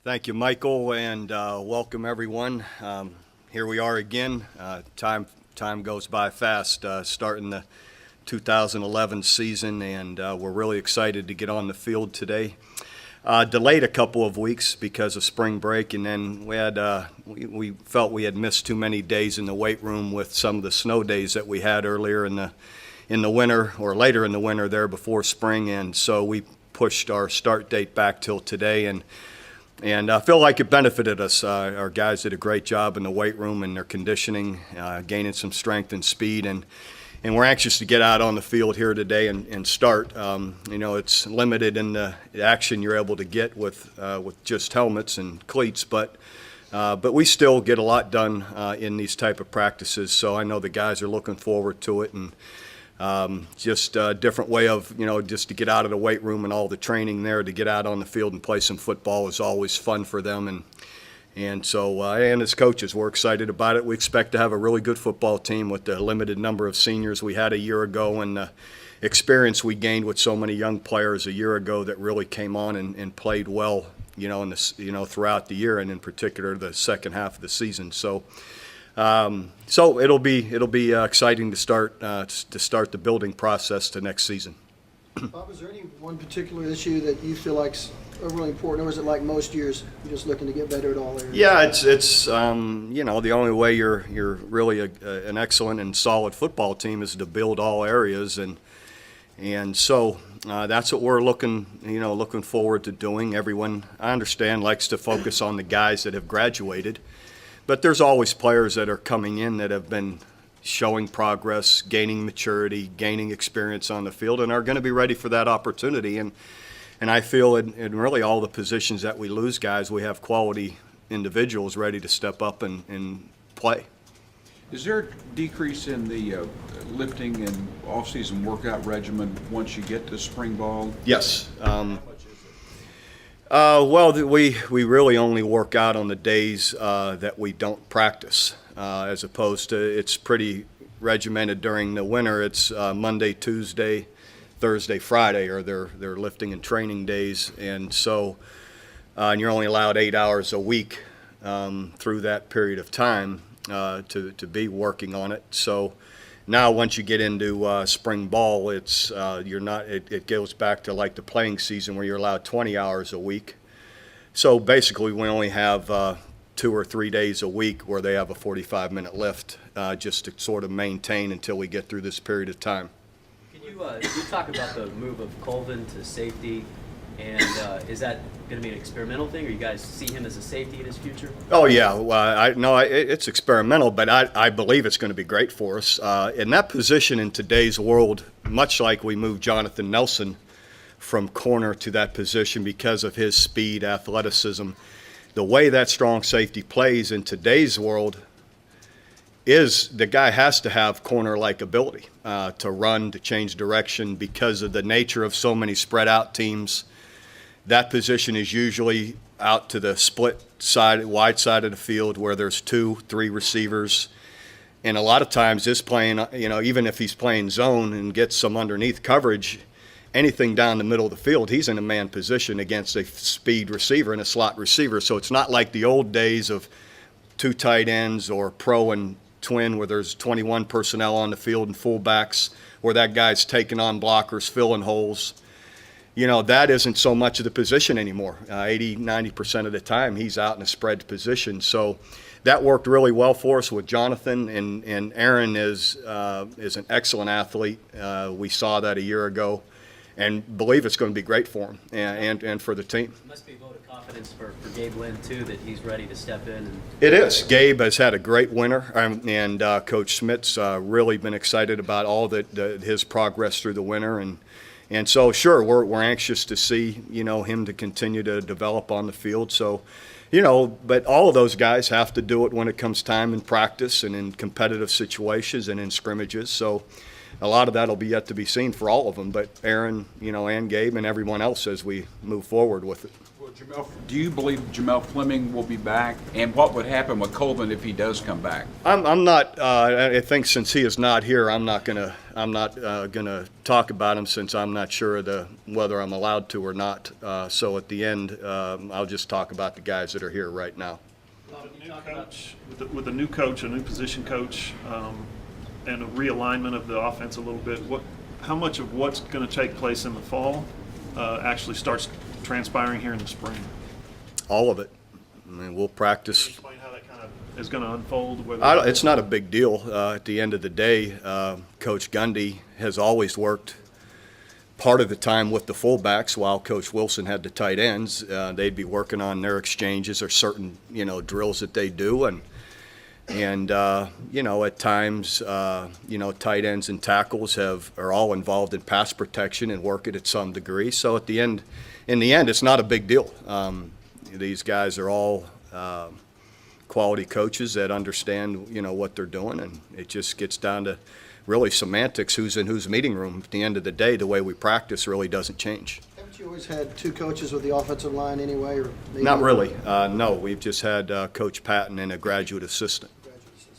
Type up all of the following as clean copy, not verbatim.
Thank you, Michael, and welcome everyone. Here we are again. Time goes by fast, starting the 2011 season, and we're really excited to get on the field today. Delayed a couple of weeks because of spring break, and then we felt we had missed too many days in the weight room with some of the snow days that we had earlier in the winter, or later in the winter there before spring, and so we pushed our start date back till today, and I feel like it benefited us. Our guys did a great job in the weight room and their conditioning, gaining some strength and speed, and we're anxious to get out on the field here today and start. It's limited in the action you're able to get with just helmets and cleats, but we still get a lot done in these type of practices. So I know the guys are looking forward to it, and just a different way of, just to get out of the weight room and all the training there, to get out on the field and play some football is always fun for them. And so as coaches, we're excited about it. We expect to have a really good football team with the limited number of seniors we had a year ago, and the experience we gained with so many young players a year ago that really came on and played well, throughout the year, and in particular the second half of the season. So it'll be exciting to start the building process to next season. Bob, is there any one particular issue that you feel like's really important, or is it like most years, you're just looking to get better at all areas? Yeah, it's the only way you're really an excellent and solid football team is to build all areas, and so that's what we're looking forward to doing. Everyone, I understand, likes to focus on the guys that have graduated, but there's always players that are coming in that have been showing progress, gaining maturity, gaining experience on the field, and are going to be ready for that opportunity. And I feel in really all the positions that we lose guys, we have quality individuals ready to step up and play. Is there a decrease in the lifting and off-season workout regimen once you get to spring ball? Yes. We really only work out on the days that we don't practice, as opposed to, it's pretty regimented during the winter. It's Monday, Tuesday, Thursday, Friday are their lifting and training days, and so and you're only allowed 8 hours a week through that period of time to be working on it. So now once you get into spring ball, it's it goes back to like the playing season where you're allowed 20 hours a week. So basically we only have 2 or 3 days a week where they have a 45-minute lift, just to sort of maintain until we get through this period of time. Can you talk about the move of Colvin to safety, and is that going to be an experimental thing, or you guys see him as a safety in his future? Oh yeah, it's experimental, but I believe it's going to be great for us. In that position in today's world, much like we moved Jonathan Nelson from corner to that position because of his speed, athleticism, the way that strong safety plays in today's world is the guy has to have corner-like ability to run, to change direction, because of the nature of so many spread-out teams. That position is usually out to the split side, wide side of the field, where there's 2, 3 receivers, and a lot of times this playing, even if he's playing zone and gets some underneath coverage, anything down the middle of the field, he's in a man position against a speed receiver and a slot receiver. So it's not like the old days of 2 tight ends or pro and twin where there's 21 personnel on the field and fullbacks where that guy's taking on blockers, filling holes. That isn't so much of the position anymore. 80-90% of the time he's out in a spread position. So that worked really well for us with Jonathan, and Aaron is an excellent athlete. We saw that a year ago, and believe it's going to be great for him and for the team. It must be a vote of confidence for Gabe Lynn, too, that he's ready to step in. It is. Gabe has had a great winter, and Coach Smith's really been excited about all his progress through the winter. And so, sure, we're anxious to see, him to continue to develop on the field. So, but all of those guys have to do it when it comes time in practice and in competitive situations and in scrimmages. So a lot of that will be yet to be seen for all of them, but Aaron, and Gabe and everyone else as we move forward with it. Do you believe Jamel Fleming will be back? And what would happen with Colvin if he does come back? I'm not. I think since he is not here, I'm not gonna talk about him since I'm not sure of whether I'm allowed to or not. So at the end, I'll just talk about the guys that are here right now. With a new coach, a new position coach, and a realignment of the offense a little bit, how much of what's going to take place in the fall actually starts transpiring here in the spring? All of it. I mean, we'll practice. Can you explain how that kind of is going to unfold? It's not a big deal. At the end of the day, Coach Gundy has always worked part of the time with the fullbacks while Coach Wilson had the tight ends. They'd be working on their exchanges or certain, drills that they do. And at times, tight ends and tackles are all involved in pass protection and work it at some degree. So in the end, it's not a big deal. These guys are all quality coaches that understand, what they're doing, and it just gets down to really semantics, who's in whose meeting room. At the end of the day, the way we practice really doesn't change. Haven't you always had two coaches with the offensive line anyway, or maybe Not really. No, we've just had Coach Patton and a graduate assistant.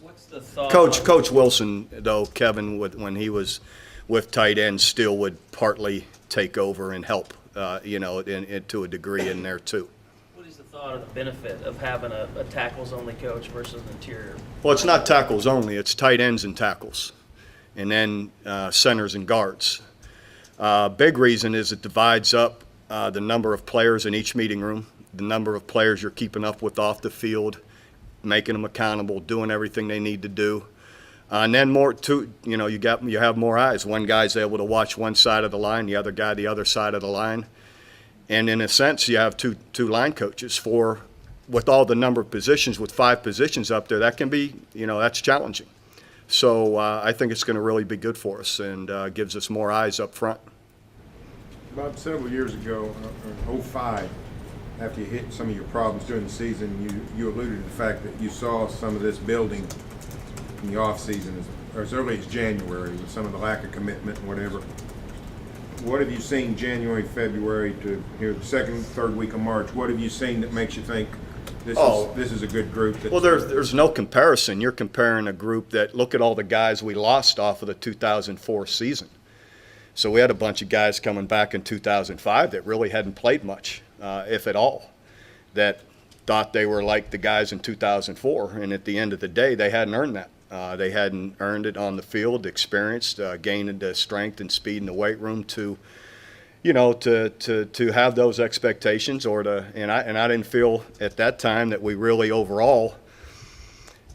What's the thought? Coach Wilson, though, Kevin, when he was with tight ends, still would partly take over and help, to a degree in there too. What is the thought of the benefit of having a tackles-only coach versus an interior? Well, it's not tackles only, it's tight ends and tackles, and then centers and guards. Big reason is it divides up the number of players in each meeting room, the number of players you're keeping up with off the field, making them accountable, doing everything they need to do. And then you have more eyes. One guy's able to watch one side of the line, the other guy the other side of the line. And in a sense, you have two line coaches with all the number of positions, with 5 positions up there. That can be, that's challenging. So I think it's going to really be good for us and gives us more eyes up front. About several years ago, in 05, after you hit some of your problems during the season, you alluded to the fact that you saw some of this building in the off-season as early as January with some of the lack of commitment and whatever. What have you seen January, February to here the second, third week of March? What have you seen that makes you think this is a good group? Well, there's no comparison. You're comparing a group that, look at all the guys we lost off of the 2004 season. So we had a bunch of guys coming back in 2005 that really hadn't played much, if at all, that thought they were like the guys in 2004. And at the end of the day, they hadn't earned that. They hadn't earned it on the field, experienced, gained the strength and speed in the weight room to have those expectations, and I didn't feel at that time that we really overall,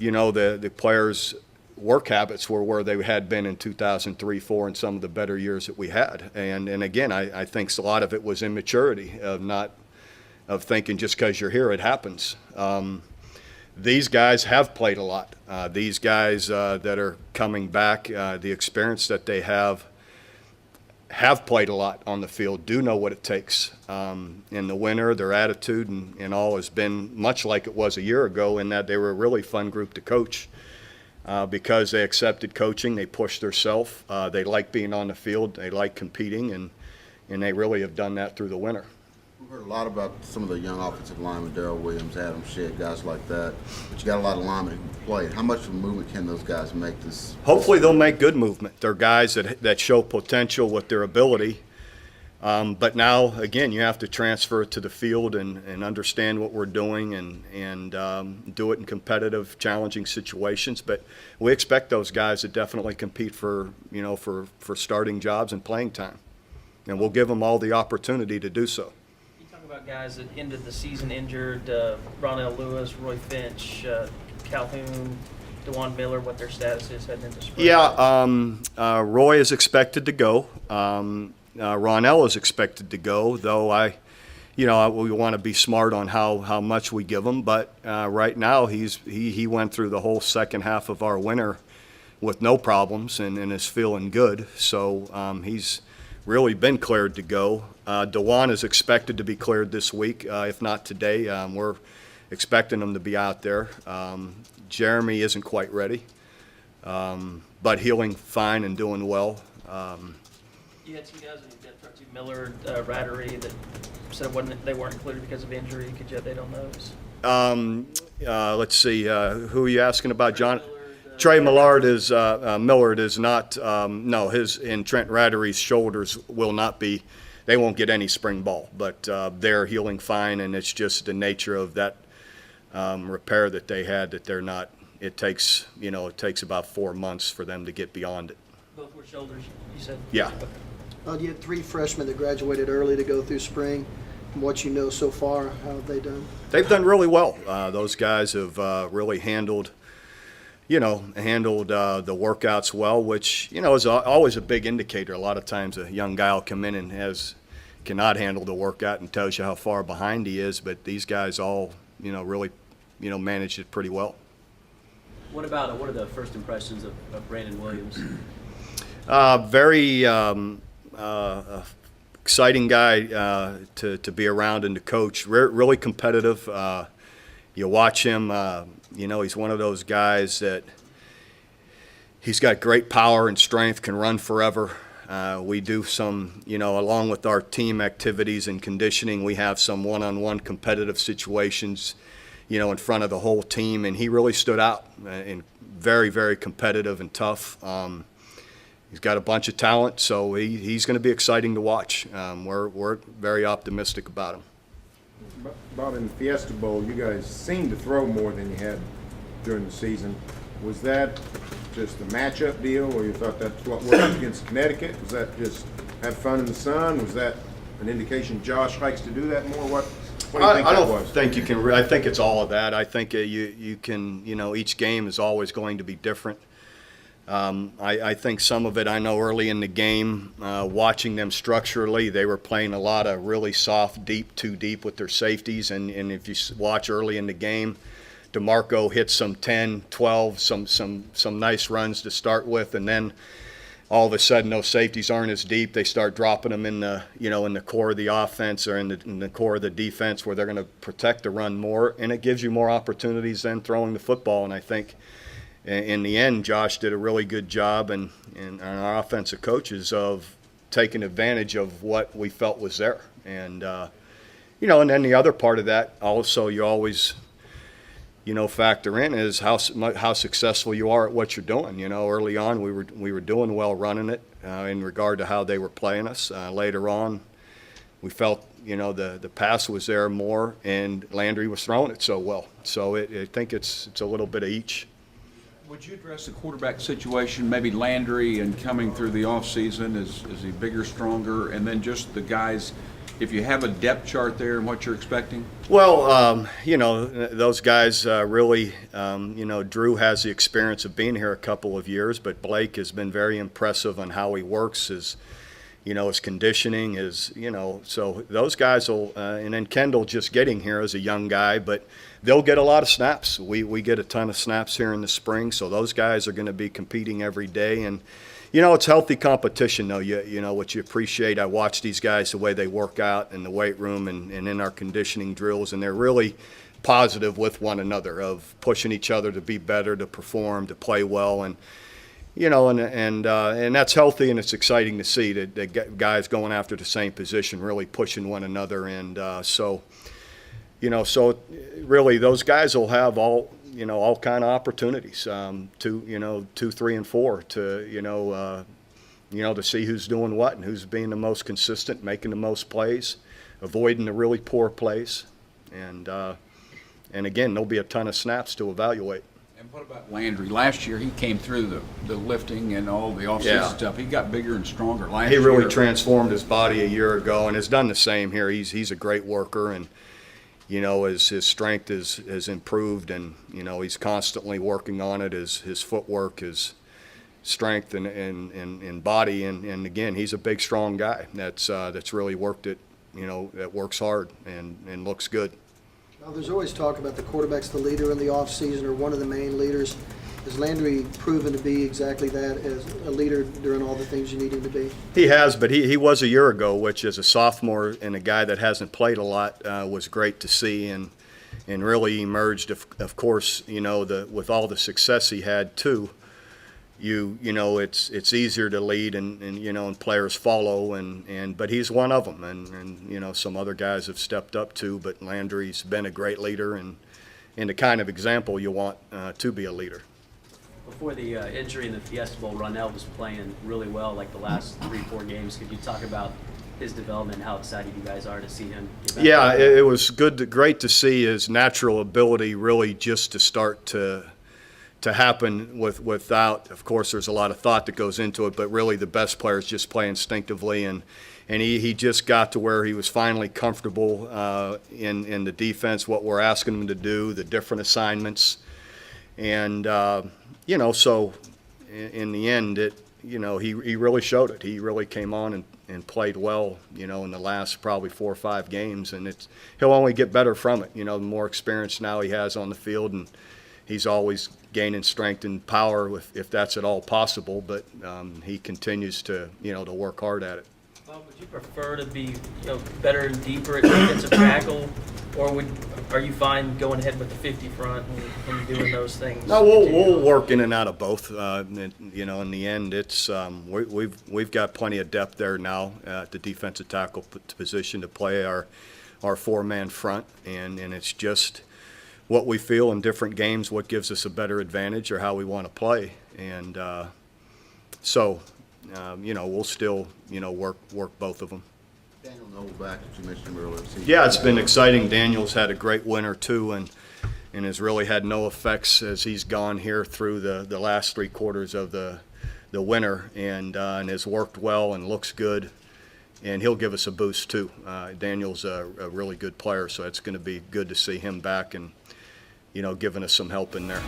the players' work habits were where they had been in 2003, 4, and some of the better years that we had. And again, I think a lot of it was immaturity of thinking just because you're here, it happens. These guys have played a lot. These guys that are coming back, the experience that they have played a lot on the field, do know what it takes. In the winter, their attitude and all has been much like it was a year ago, in that they were a really fun group to coach because they accepted coaching, they pushed themselves, they like being on the field, they like competing, and they really have done that through the winter. We've heard a lot about some of the young offensive linemen, Darrell Williams, Adam Shedd, guys like that. But you got a lot of linemen who play. How much of a movement can those guys make this? Hopefully they'll make good movement. They're guys that show potential with their ability. But now, again, you have to transfer it to the field and understand what we're doing and do it in competitive, challenging situations. But we expect those guys to definitely compete for starting jobs and playing time. And we'll give them all the opportunity to do so. About guys that ended the season injured, Ronell Lewis, Roy Finch, Calhoun, DeJuan Miller, what their status is heading into spring? Yeah, Roy is expected to go. Ronell is expected to go, though we want to be smart on how much we give him. But right now, he went through the whole second half of our winter with no problems and is feeling good. So he's really been cleared to go. DeJuan is expected to be cleared this week, if not today. We're expecting him to be out there. Jeremy isn't quite ready, but healing fine and doing well. You had two guys in your depth chart, too, Miller, Rattery, that said they weren't included because of injury. Could you update on those? Let's see, who are you asking about, John? Millard, Trey Millard is, Millard is not, no, and Trent Rattery's shoulders will not be, they won't get any spring ball, but they're healing fine, and it's just the nature of that repair that they had that they're not, it takes about 4 months for them to get beyond it. Both were shoulders, you said? Yeah. You had 3 freshmen that graduated early to go through spring. From what you know so far, how have they done? They've done really well. Those guys have really handled the workouts well, which, is always a big indicator. A lot of times a young guy will come in and cannot handle the workout and tells you how far behind he is, but these guys all, really, managed it pretty well. What are the first impressions of Brandon Williams? Very exciting guy to be around and to coach. Really competitive. You watch him, he's one of those guys that he's got great power and strength, can run forever. We do some, along with our team activities and conditioning, we have some one-on-one competitive situations, in front of the whole team, and he really stood out and very, very competitive and tough. He's got a bunch of talent, so he's going to be exciting to watch. We're very optimistic about him. Bob, in the Fiesta Bowl, you guys seemed to throw more than you had during the season. Was that just a matchup deal, or you thought that's what worked against Connecticut? Was that just have fun in the sun? Was that an indication Josh likes to do that more? What do you think I that don't was? think you can. I think it's all of that. I think you can. Each game is always going to be different. I think some of it I know early in the game, watching them structurally, they were playing a lot of really soft, too deep with their safeties. And if you watch early in the game, DeMarco hit some 10, 12, some nice runs to start with. And then all of a sudden those safeties aren't as deep. They start dropping them in the, in the core of the offense or in the core of the defense where they're going to protect the run more. And it gives you more opportunities than throwing the football. And I think in the end, Josh did a really good job, and our offensive coaches of taking advantage of what we felt was there. And, and then the other part of that also you always, factor in is how successful you are at what you're doing. Early on we were doing well running it in regard to how they were playing us. Later on, we felt, the pass was there more, and Landry was throwing it so well. So I think it's a little bit of each. Would you address the quarterback situation, maybe Landry and coming through the offseason? Is he bigger, stronger? And then just the guys, if you have a depth chart there and what you're expecting? Well, those guys really, Drew has the experience of being here a couple of years, but Blake has been very impressive on how he works, his conditioning, so those guys will, and then Kendall just getting here as a young guy, but they'll get a lot of snaps. We get a ton of snaps here in the spring, so those guys are going to be competing every day. And, it's healthy competition, though. What you appreciate, I watch these guys, the way they work out in the weight room and in our conditioning drills, and they're really positive with one another of pushing each other to be better, to perform, to play well. And, and that's healthy, and it's exciting to see that guys going after the same position, really pushing one another. And so really those guys will have all kind of opportunities, 2, 3, and 4 to, to see who's doing what and who's being the most consistent, making the most plays, avoiding the really poor plays. And again, there'll be a ton of snaps to evaluate. And what about Landry? Last year he came through the lifting and all the offseason stuff. He got bigger and stronger last year. He really transformed his body a year ago and has done the same here. He's a great worker, and his strength has improved, and he's constantly working on it. His footwork, his strength and body, and again, he's a big, strong guy that's really worked it. That works hard and looks good. Now, there's always talk about the quarterback's the leader in the offseason or one of the main leaders. Has Landry proven to be exactly that, as a leader during all the things you need him to be? He has, but he was a year ago, which as a sophomore and a guy that hasn't played a lot was great to see, and really emerged, of course, with all the success he had too. you know, it's easier to lead and you know, and players follow but he's one of them, and you know, some other guys have stepped up too, but Landry's been a great leader and the kind of example you want to be a leader. Before the injury in the Fiesta Bowl, Ronell was playing really well, like the last 3-4 games. Could you talk about his development and how excited you guys are to see him get back? Yeah, it was great to see his natural ability really just to start to happen without, of course, there's a lot of thought that goes into it, but really the best players just play instinctively, and he just got to where he was finally comfortable in the defense, what we're asking him to do, the different assignments, and you know, so in the end, you know, he really showed it. He really came on and played well, you know, in the last probably 4 or 5 games, and he'll only get better from it. You know, the more experience now he has on the field, and he's always gaining strength and power if that's at all possible, but he continues to, you know, to work hard at it. Bob, would you prefer to be, better and deeper at defensive tackle, or are you fine going ahead with the 50 front and doing those things? No, we'll work in and out of both. You know, in the end, it's we've got plenty of depth there now at the defensive tackle position to play our 4-man front, and it's just what we feel in different games, what gives us a better advantage, or how we want to play, and so you know, we'll still, you know, work both of them. Daniel Novak, that you mentioned earlier. Yeah, it's been exciting. Daniel's had a great winter too, and has really had no effects as he's gone here through the last 3 quarters of the winter, and has worked well and looks good, and he'll give us a boost too. Daniel's a really good player, so it's going to be good to see him back and, you know, giving us some help in there.